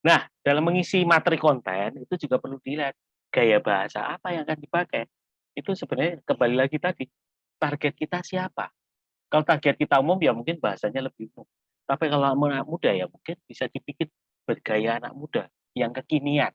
Nah, dalam mengisi materi konten itu juga perlu dilihat gaya bahasa apa yang akan dipakai. Itu sebenarnya kembali lagi tadi, target kita siapa. Kalau target kita umum ya mungkin bahasanya lebih umum. Tapi kalau anak muda ya mungkin bisa dibikin bergaya anak muda yang kekinian.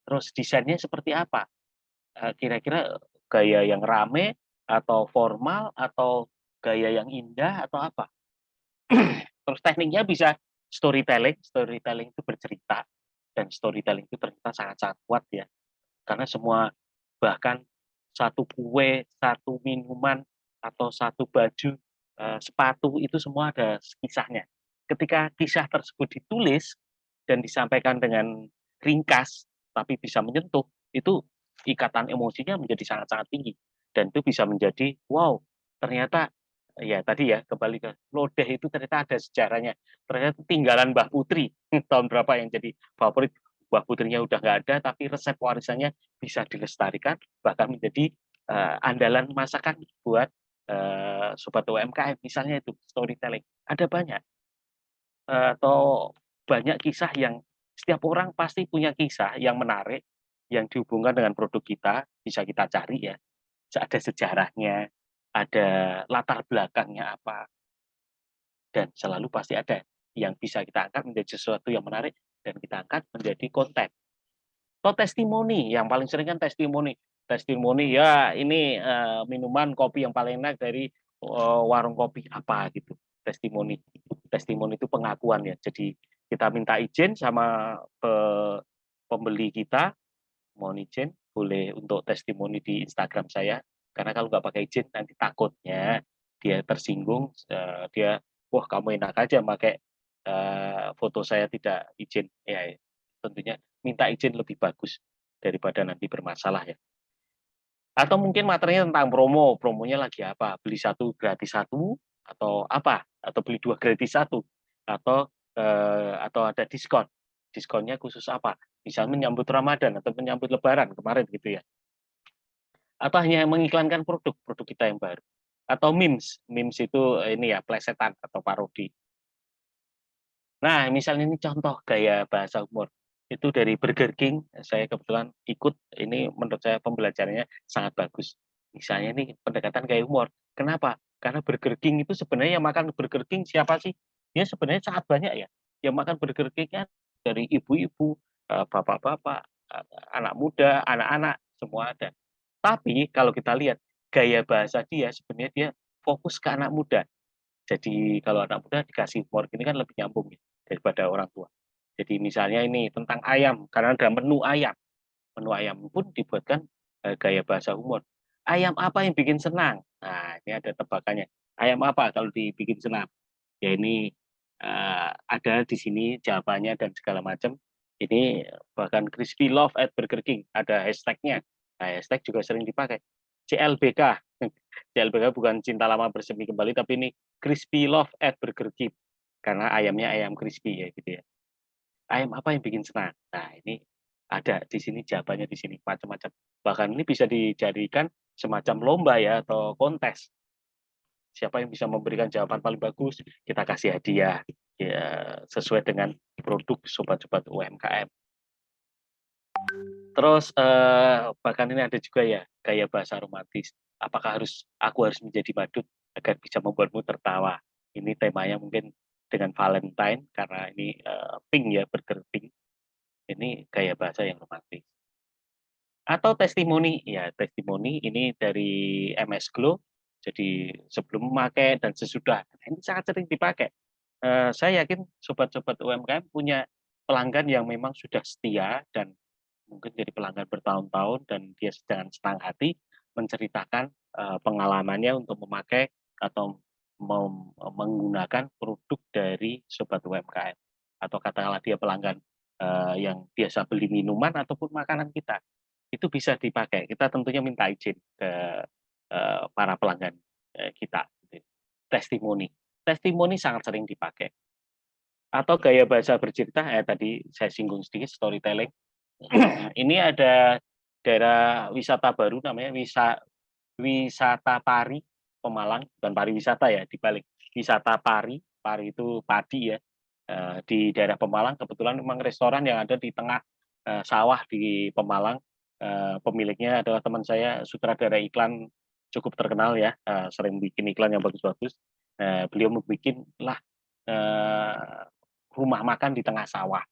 Terus desainnya seperti apa? Kira-kira gaya yang rame atau formal atau gaya yang indah atau apa? Terus tekniknya bisa storytelling. Storytelling itu bercerita dan storytelling itu ternyata sangat-sangat kuat ya. Karena semua bahkan satu kue, satu minuman atau satu baju, sepatu itu semua ada kisahnya. Ketika kisah tersebut ditulis dan disampaikan dengan ringkas tapi bisa menyentuh, itu ikatan emosinya menjadi sangat-sangat tinggi dan itu bisa menjadi wow, ternyata ya tadi ya kembali ke lodeh itu ternyata ada sejarahnya. Ternyata tinggalan Mbah Putri tahun berapa yang jadi favorit. Mbah Putrinya udah nggak ada tapi resep warisannya bisa dilestarikan bahkan menjadi andalan masakan buat sobat UMKM misalnya itu storytelling ada banyak atau banyak kisah yang setiap orang pasti punya kisah yang menarik yang dihubungkan dengan produk kita bisa kita cari ya ada sejarahnya ada latar belakangnya apa dan selalu pasti ada yang bisa kita angkat menjadi sesuatu yang menarik dan kita angkat menjadi konten. Atau testimoni, yang paling sering kan testimoni. Testimoni ya ini minuman kopi yang paling enak dari warung kopi apa gitu. Testimoni. Testimoni itu pengakuan ya. Jadi kita minta izin sama pembeli kita, mohon izin boleh untuk testimoni di Instagram saya. Karena kalau nggak pakai izin nanti takutnya dia tersinggung, dia wah kamu enak aja pakai foto saya tidak izin. Ya tentunya minta izin lebih bagus daripada nanti bermasalah ya. Atau mungkin materinya tentang promo, promonya lagi apa? Beli satu gratis satu atau apa? Atau beli dua gratis satu atau ada diskon. Diskonnya khusus apa? Misalnya menyambut Ramadan atau menyambut Lebaran kemarin gitu ya. Atau hanya mengiklankan produk kita yang baru. Atau memes, memes itu ini ya plesetan atau parodi. Nah, misalnya ini contoh gaya bahasa humor. Itu dari Burger King, saya kebetulan ikut, ini menurut saya pembelajarannya sangat bagus. Misalnya ini pendekatan gaya humor. Kenapa? Karena Burger King itu sebenarnya yang makan Burger King siapa sih? Dia sebenarnya sangat banyak ya. Yang makan Burger King kan dari ibu-ibu, bapak-bapak, anak muda, anak-anak, semua ada. Tapi kalau kita lihat gaya bahasa dia sebenarnya dia fokus ke anak muda. Jadi kalau anak muda dikasih humor gini kan lebih nyambung ya, daripada orang tua. Jadi misalnya ini tentang ayam, karena ada menu ayam. Menu ayam pun dibuatkan gaya bahasa humor. Ayam apa yang bikin senang? Nah, ini ada tebakannya. Ayam apa kalau dibikin senang? Ya ini ada di sini jawabannya dan segala macam. Ini bahkan Crispy Love at Burger King, ada hashtagnya. Nah, hashtag juga sering dipakai. CLBK, CLBK bukan cinta lama bersemi kembali, tapi ini Crispy Love at Burger King. Karena ayamnya ayam crispy ya gitu ya. Ayam apa yang bikin senang? Nah, ini ada di sini jawabannya di sini macam-macam. Bahkan ini bisa dijadikan semacam lomba ya atau kontes. Siapa yang bisa memberikan jawaban paling bagus, kita kasih hadiah ya sesuai dengan produk sobat-sobat UMKM. Terus bahkan ini ada juga ya gaya bahasa romantis. Apakah aku harus menjadi badut agar bisa membuatmu tertawa? Ini temanya mungkin dengan Valentine karena ini pink ya burger pink. Ini gaya bahasa yang romantis. Atau testimoni, ya testimoni ini dari MS Glow. Jadi sebelum memakai dan sesudah, ini sangat sering dipakai. Saya yakin sobat-sobat UMKM punya pelanggan yang memang sudah setia dan mungkin jadi pelanggan bertahun-tahun dan dia dengan senang hati menceritakan pengalamannya untuk memakai atau menggunakan produk dari sobat UMKM atau katakanlah dia pelanggan yang biasa beli minuman ataupun makanan kita itu bisa dipakai. Kita tentunya minta izin ke para pelanggan kita. Gitu. Testimoni, testimoni sangat sering dipakai. Atau gaya bahasa bercerita, tadi saya singgung sedikit storytelling. Ini ada daerah wisata baru namanya wisata Pari Pemalang, bukan pariwisata ya dibalik wisata Pari, Pari itu padi ya. Di daerah Pemalang kebetulan memang restoran yang ada di tengah sawah di Pemalang. Pemiliknya adalah teman saya, sutradara iklan cukup terkenal ya, sering bikin iklan yang bagus-bagus. Beliau membuat lah rumah makan di tengah sawah.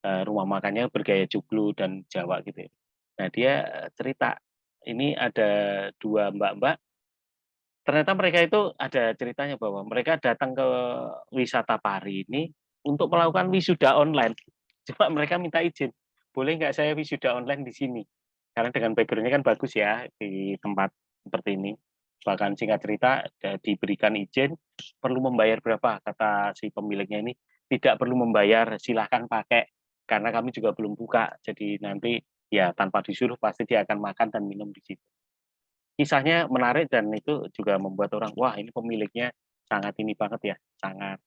Rumah makannya bergaya joglo dan Jawa gitu ya. Nah dia cerita, ini ada dua mbak-mbak, ternyata mereka itu ada ceritanya bahwa mereka datang ke wisata Pari ini untuk melakukan wisuda online. Cuma mereka minta izin, boleh nggak saya wisuda online di sini? Karena dengan background-nya kan bagus ya di tempat seperti ini. Bahkan singkat cerita diberikan izin, perlu membayar berapa? Kata si pemiliknya ini, tidak perlu membayar, silahkan pakai. Karena kami juga belum buka, jadi nanti ya tanpa disuruh pasti dia akan makan dan minum di situ. Kisahnya menarik dan itu juga membuat orang, wah ini pemiliknya sangat ini banget ya, sangat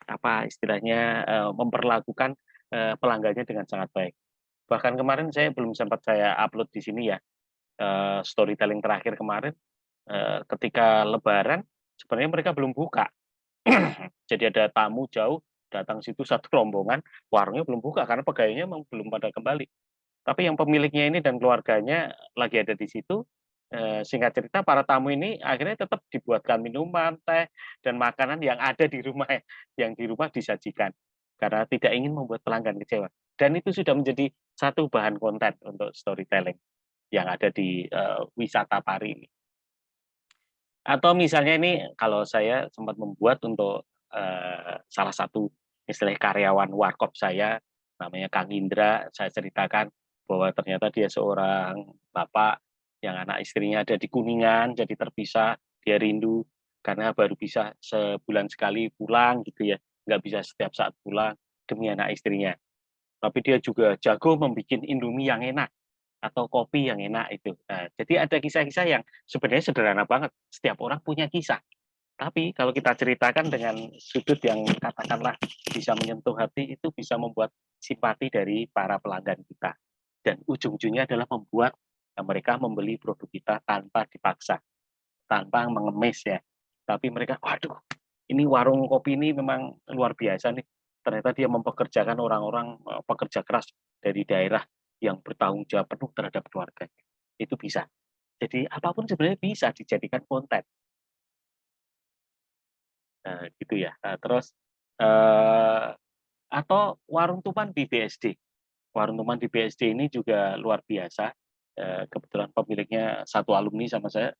apa istilahnya memperlakukan pelanggannya dengan sangat baik. Bahkan kemarin saya belum sempat saya upload di sini ya, storytelling terakhir kemarin ketika Lebaran sebenarnya mereka belum buka. Jadi ada tamu jauh datang situ satu rombongan, warungnya belum buka karena pegawainya memang belum pada kembali. Tapi yang pemiliknya ini dan keluarganya lagi ada di situ, singkat cerita para tamu ini akhirnya tetap dibuatkan minuman, teh, dan makanan yang ada di rumah, yang di rumah disajikan. Karena tidak ingin membuat pelanggan kecewa. Dan itu sudah menjadi satu bahan konten untuk storytelling yang ada di wisata Pari ini. Atau misalnya ini kalau saya sempat membuat untuk salah satu istilah karyawan warkop saya, namanya Kang Indra, saya ceritakan bahwa ternyata dia seorang bapak yang anak istrinya ada di Kuningan, jadi terpisah, dia rindu karena baru bisa sebulan sekali pulang gitu ya, nggak bisa setiap saat pulang demi anak istrinya. Tapi dia juga jago membuat Indomie yang enak atau kopi yang enak itu. Nah, jadi ada kisah-kisah yang sebenarnya sederhana banget. Setiap orang punya kisah. Tapi kalau kita ceritakan dengan sudut yang katakanlah bisa menyentuh hati, itu bisa membuat simpati dari para pelanggan kita. Dan ujung-ujungnya adalah membuat mereka membeli produk kita tanpa dipaksa, tanpa mengemis ya. Tapi mereka, waduh, ini warung kopi ini memang luar biasa nih. Ternyata dia mempekerjakan orang-orang pekerja keras dari daerah yang bertanggung jawab penuh terhadap keluarga. Itu bisa. Jadi apapun sebenarnya bisa dijadikan konten. Nah, gitu ya. Nah, terus eh, atau warung tuman di BSD. Warung tuman di BSD ini juga luar biasa. Kebetulan pemiliknya satu alumni sama saya,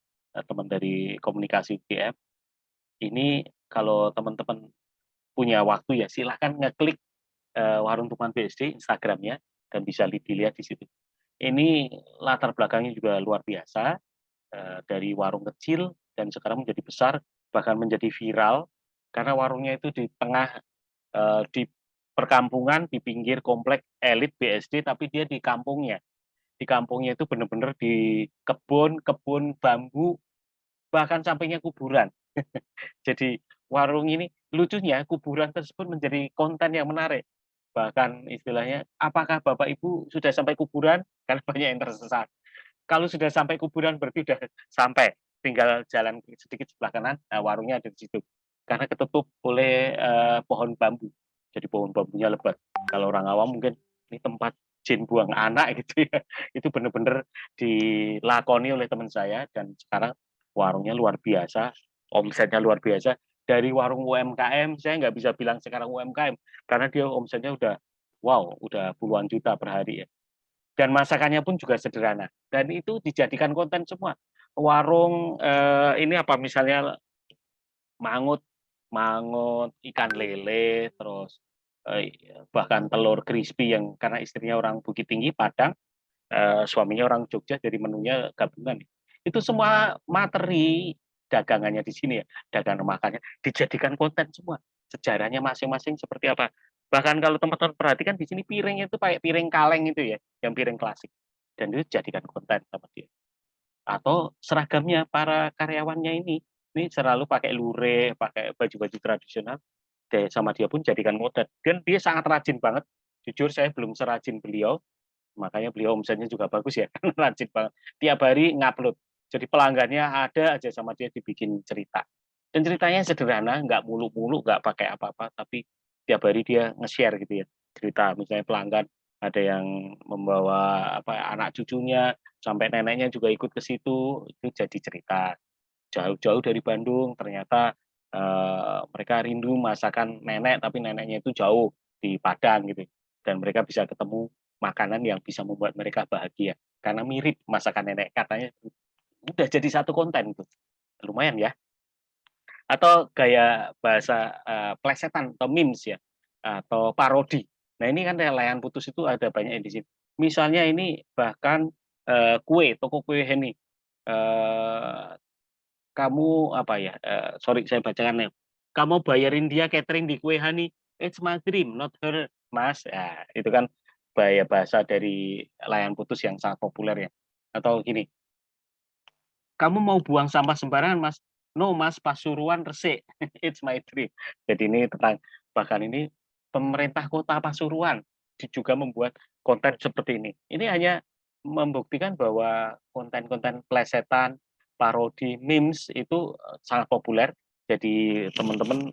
teman dari komunikasi UGM. Ini kalau teman-teman punya waktu ya silahkan ngeklik warung tuman BSD Instagramnya dan bisa dilihat di situ. Ini latar belakangnya juga luar biasa, dari warung kecil dan sekarang menjadi besar, bahkan menjadi viral karena warungnya itu di tengah di perkampungan di pinggir komplek elit BSD, tapi dia di kampungnya. Di kampungnya itu benar-benar di kebun bambu, bahkan sampingnya kuburan. Jadi warung ini lucunya kuburan tersebut menjadi konten yang menarik. Bahkan istilahnya, apakah Bapak Ibu sudah sampai kuburan? Karena banyak yang tersesat. Kalau sudah sampai kuburan berarti sudah sampai, tinggal jalan sedikit sebelah kanan, nah warungnya ada di situ. Karena ketutup oleh pohon bambu. Jadi pohon bambunya lebat. Kalau orang awam mungkin ini tempat jin buang anak gitu ya. Itu benar-benar dilakoni oleh teman saya dan sekarang warungnya luar biasa, omsetnya luar biasa. Dari warung UMKM, saya nggak bisa bilang sekarang UMKM karena dia omsetnya udah wow, udah puluhan juta per hari ya. Dan masakannya pun juga sederhana. Dan itu dijadikan konten semua. Warung ini apa misalnya mangut, mangut ikan lele, terus bahkan telur crispy yang karena istrinya orang Bukit Tinggi Padang, suaminya orang Jogja, jadi menunya gabungan. Itu semua materi dagangannya di sini ya, dagangan makannya dijadikan konten semua. Sejarahnya masing-masing seperti apa. Bahkan kalau teman-teman perhatikan di sini piring itu pakai piring kaleng itu ya, yang piring klasik. Dan itu dijadikan konten sama dia. Atau seragamnya para karyawannya ini selalu pakai lurik, pakai baju-baju tradisional. Sama dia pun jadikan model. Dan dia sangat rajin banget. Jujur saya belum serajin beliau, makanya beliau omsetnya juga bagus ya, karena rajin banget. Tiap hari ngupload. Jadi pelanggannya ada aja sama dia dibikin cerita. Dan ceritanya sederhana, nggak muluk-muluk, nggak pakai apa-apa, tapi tiap hari dia nge-share gitu ya, cerita. Misalnya pelanggan ada yang membawa anak cucunya, sampai neneknya juga ikut ke situ, itu jadi cerita. Jauh-jauh dari Bandung, ternyata mereka rindu masakan nenek, tapi neneknya itu jauh di Padang gitu. Dan mereka bisa ketemu makanan yang bisa membuat mereka bahagia. Karena mirip masakan nenek, katanya udah jadi satu konten tuh. Lumayan ya. Atau gaya bahasa plesetan atau memes ya, atau parodi. Nah ini kan layangan putus itu ada banyak di sini. Misalnya ini bahkan toko kue Henny. Eh, kamu apa ya? Sorry saya bacakan ya. Kamu bayarin dia catering di kue Hani. It's my dream, not her, Mas. Ya, itu kan bahasa dari layangan putus yang sangat populer ya. Atau gini, kamu mau buang sampah sembarangan, Mas? No, Mas, Pasuruan resik. It's my dream. Jadi ini tentang bahkan ini pemerintah kota Pasuruan juga membuat konten seperti ini. Ini hanya membuktikan bahwa konten-konten plesetan, parodi, memes itu sangat populer. Jadi teman-teman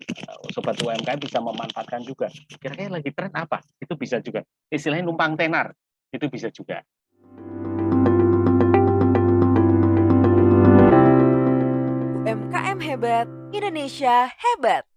sobat UMKM bisa memanfaatkan juga. Kira-kira lagi tren apa? Itu bisa juga. Istilahnya numpang tenar. Itu bisa juga. UMKM hebat, Indonesia hebat.